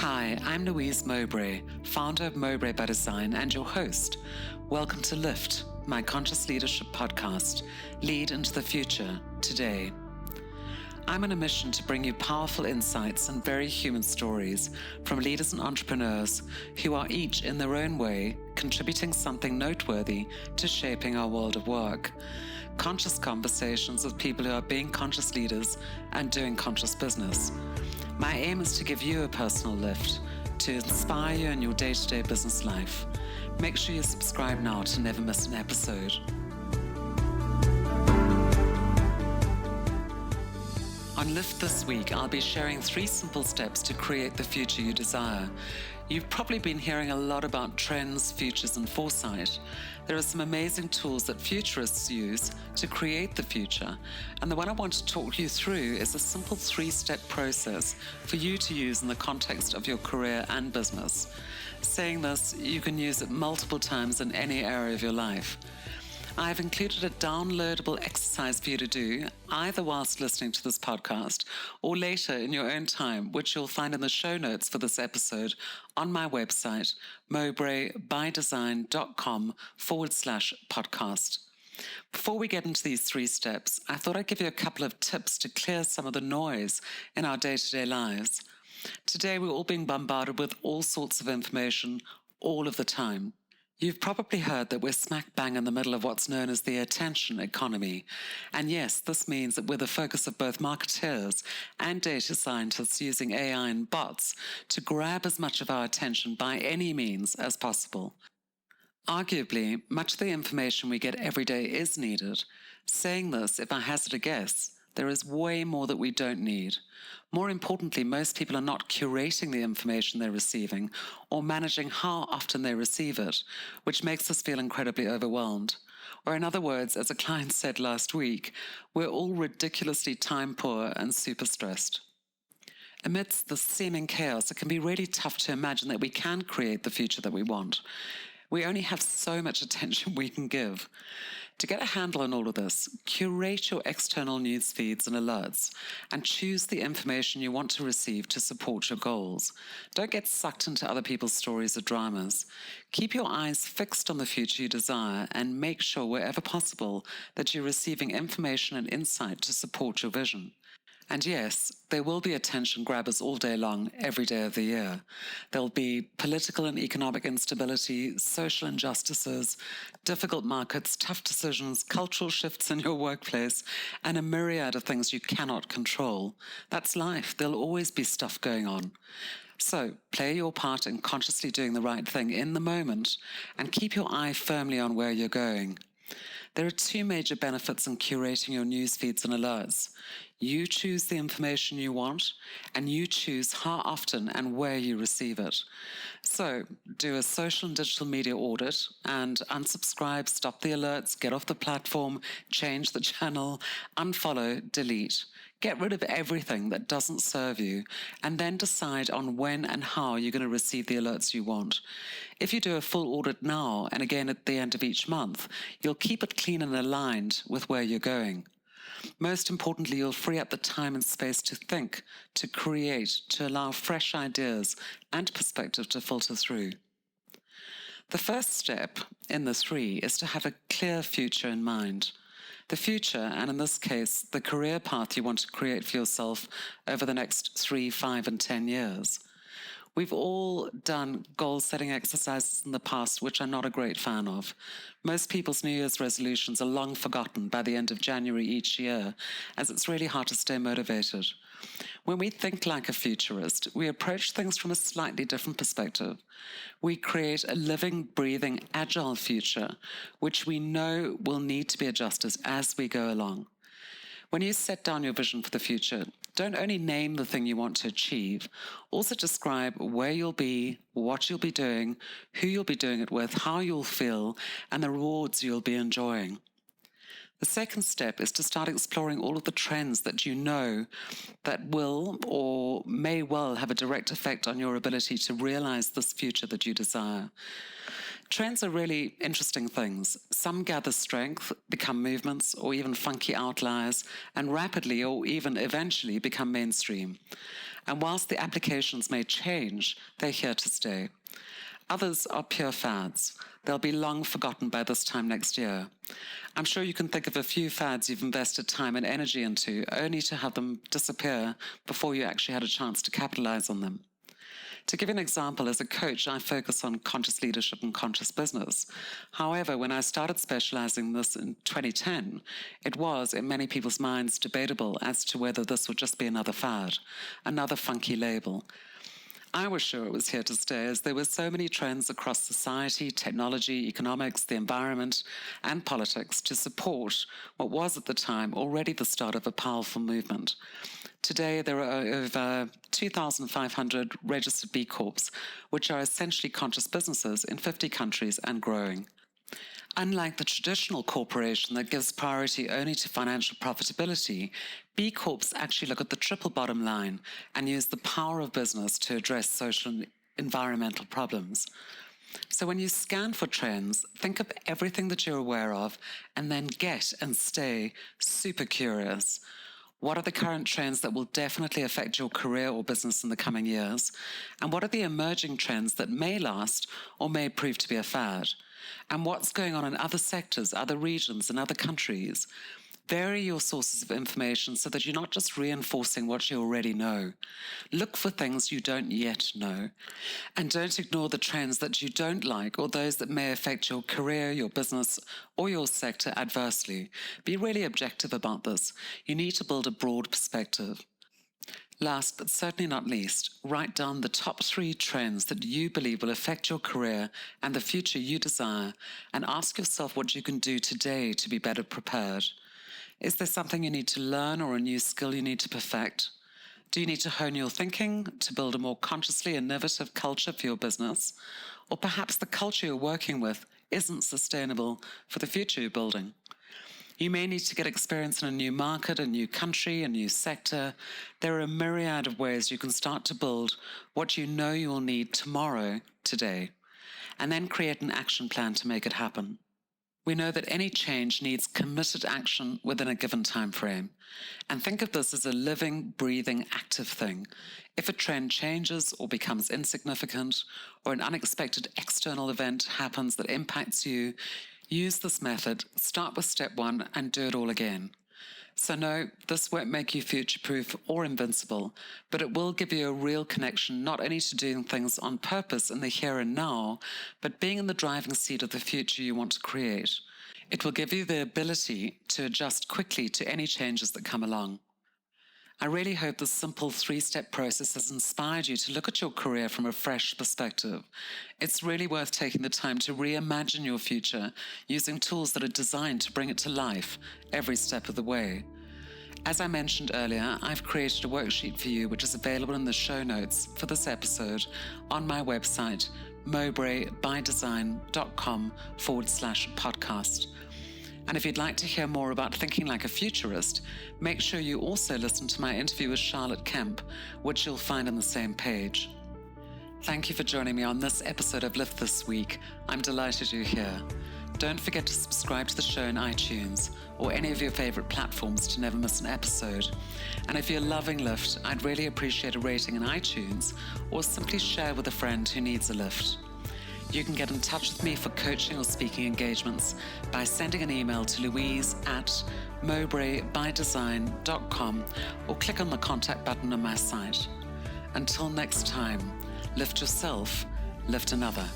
Hi, I'm Louise Mowbray, founder of Mowbray by Design and your host. Welcome to Lift, my conscious leadership podcast, Lead into the Future, today. I'm on a mission to bring you powerful insights and very human stories from leaders and entrepreneurs who are each in their own way contributing something noteworthy to shaping our world of work. Conscious conversations with people who are being conscious leaders and doing conscious business. My aim is to give you a personal lift, to inspire you in your day-to-day business life. Make sure you subscribe now to never miss an episode. On Lift this week, I'll be sharing 3 simple steps to create the future you desire. You've probably been hearing a lot about trends, futures, and foresight. There are some amazing tools that futurists use to create the future, and the one I want to talk you through is a simple 3-step process for you to use in the context of your career and business. Saying this, you can use it multiple times in any area of your life. I've included a downloadable exercise for you to do, either whilst listening to this podcast or later in your own time, which you'll find in the show notes for this episode on my website, mowbraybydesign.com/podcast. Before we get into these 3 steps, I thought I'd give you a couple of tips to clear some of the noise in our day-to-day lives. Today, we're all being bombarded with all sorts of information all of the time. You've probably heard that we're smack bang in the middle of what's known as the attention economy. And yes, this means that we're the focus of both marketeers and data scientists using AI and bots to grab as much of our attention by any means as possible. Arguably, much of the information we get every day is needed. Saying this, if I hazard a guess, there is way more that we don't need. More importantly, most people are not curating the information they're receiving or managing how often they receive it, which makes us feel incredibly overwhelmed. Or in other words, as a client said last week, we're all ridiculously time poor and super stressed. Amidst the seeming chaos, it can be really tough to imagine that we can create the future that we want. We only have so much attention we can give. To get a handle on all of this, curate your external news feeds and alerts and choose the information you want to receive to support your goals. Don't get sucked into other people's stories or dramas. Keep your eyes fixed on the future you desire and make sure wherever possible that you're receiving information and insight to support your vision. And yes, there will be attention grabbers all day long, every day of the year. There'll be political and economic instability, social injustices, difficult markets, tough decisions, cultural shifts in your workplace, and a myriad of things you cannot control. That's life. There'll always be stuff going on. So play your part in consciously doing the right thing in the moment and keep your eye firmly on where you're going. There are 2 major benefits in curating your news feeds and alerts. You choose the information you want, and you choose how often and where you receive it. So, do a social and digital media audit and unsubscribe, stop the alerts, get off the platform, change the channel, unfollow, delete. Get rid of everything that doesn't serve you, and then decide on when and how you're going to receive the alerts you want. If you do a full audit now and again at the end of each month, you'll keep it clean and aligned with where you're going. Most importantly, you'll free up the time and space to think, to create, to allow fresh ideas and perspective to filter through. The first step in the 3 is to have a clear future in mind. The future, and in this case, the career path you want to create for yourself over the next 3, 5, and 10 years. We've all done goal-setting exercises in the past, which I'm not a great fan of. Most people's New Year's resolutions are long forgotten by the end of January each year, as it's really hard to stay motivated. When we think like a futurist, we approach things from a slightly different perspective. We create a living, breathing, agile future, which we know will need to be adjusted as we go along. When you set down your vision for the future, don't only name the thing you want to achieve, also describe where you'll be, what you'll be doing, who you'll be doing it with, how you'll feel, and the rewards you'll be enjoying. The second step is to start exploring all of the trends that you know that will or may well have a direct effect on your ability to realize this future that you desire. Trends are really interesting things. Some gather strength, become movements, or even funky outliers, and rapidly or even eventually become mainstream. And whilst the applications may change, they're here to stay. Others are pure fads. They'll be long forgotten by this time next year. I'm sure you can think of a few fads you've invested time and energy into, only to have them disappear before you actually had a chance to capitalize on them. To give you an example, as a coach, I focus on conscious leadership and conscious business. However, when I started specializing in this in 2010, it was, in many people's minds, debatable as to whether this would just be another fad, another funky label. I was sure it was here to stay, as there were so many trends across society, technology, economics, the environment, and politics to support what was at the time already the start of a powerful movement. Today, there are over 2,500 registered B Corps, which are essentially conscious businesses in 50 countries and growing. Unlike the traditional corporation that gives priority only to financial profitability, B Corps actually look at the triple bottom line and use the power of business to address social and environmental problems. So when you scan for trends, think of everything that you're aware of and then get and stay super curious. What are the current trends that will definitely affect your career or business in the coming years? And what are the emerging trends that may last or may prove to be a fad? And what's going on in other sectors, other regions, and other countries? Vary your sources of information so that you're not just reinforcing what you already know. Look for things you don't yet know. And don't ignore the trends that you don't like or those that may affect your career, your business, or your sector adversely. Be really objective about this. You need to build a broad perspective. Last but certainly not least, write down the top 3 trends that you believe will affect your career and the future you desire, and ask yourself what you can do today to be better prepared. Is there something you need to learn or a new skill you need to perfect? Do you need to hone your thinking to build a more consciously innovative culture for your business? Or perhaps the culture you're working with isn't sustainable for the future you're building. You may need to get experience in a new market, a new country, a new sector. There are a myriad of ways you can start to build what you know you will need tomorrow, today, and then create an action plan to make it happen. We know that any change needs committed action within a given time frame. And think of this as a living, breathing, active thing. If a trend changes or becomes insignificant, or an unexpected external event happens that impacts you, use this method, start with step 1 and do it all again. So no, this won't make you future-proof or invincible, but it will give you a real connection not only to doing things on purpose in the here and now, but being in the driving seat of the future you want to create. It will give you the ability to adjust quickly to any changes that come along. I really hope this simple 3-step process has inspired you to look at your career from a fresh perspective. It's really worth taking the time to reimagine your future using tools that are designed to bring it to life every step of the way. As I mentioned earlier, I've created a worksheet for you which is available in the show notes for this episode on my website, mowbraybydesign.com/podcast. And if you'd like to hear more about thinking like a futurist, make sure you also listen to my interview with Charlotte Kemp, which you'll find on the same page. Thank you for joining me on this episode of Lift This Week. I'm delighted you're here. Don't forget to subscribe to the show in iTunes or any of your favorite platforms to never miss an episode. And if you're loving Lift, I'd really appreciate a rating in iTunes or simply share with a friend who needs a lift. You can get in touch with me for coaching or speaking engagements by sending an email to Louise at mowbraybydesign.com or click on the contact button on my site. Until next time, lift yourself, lift another.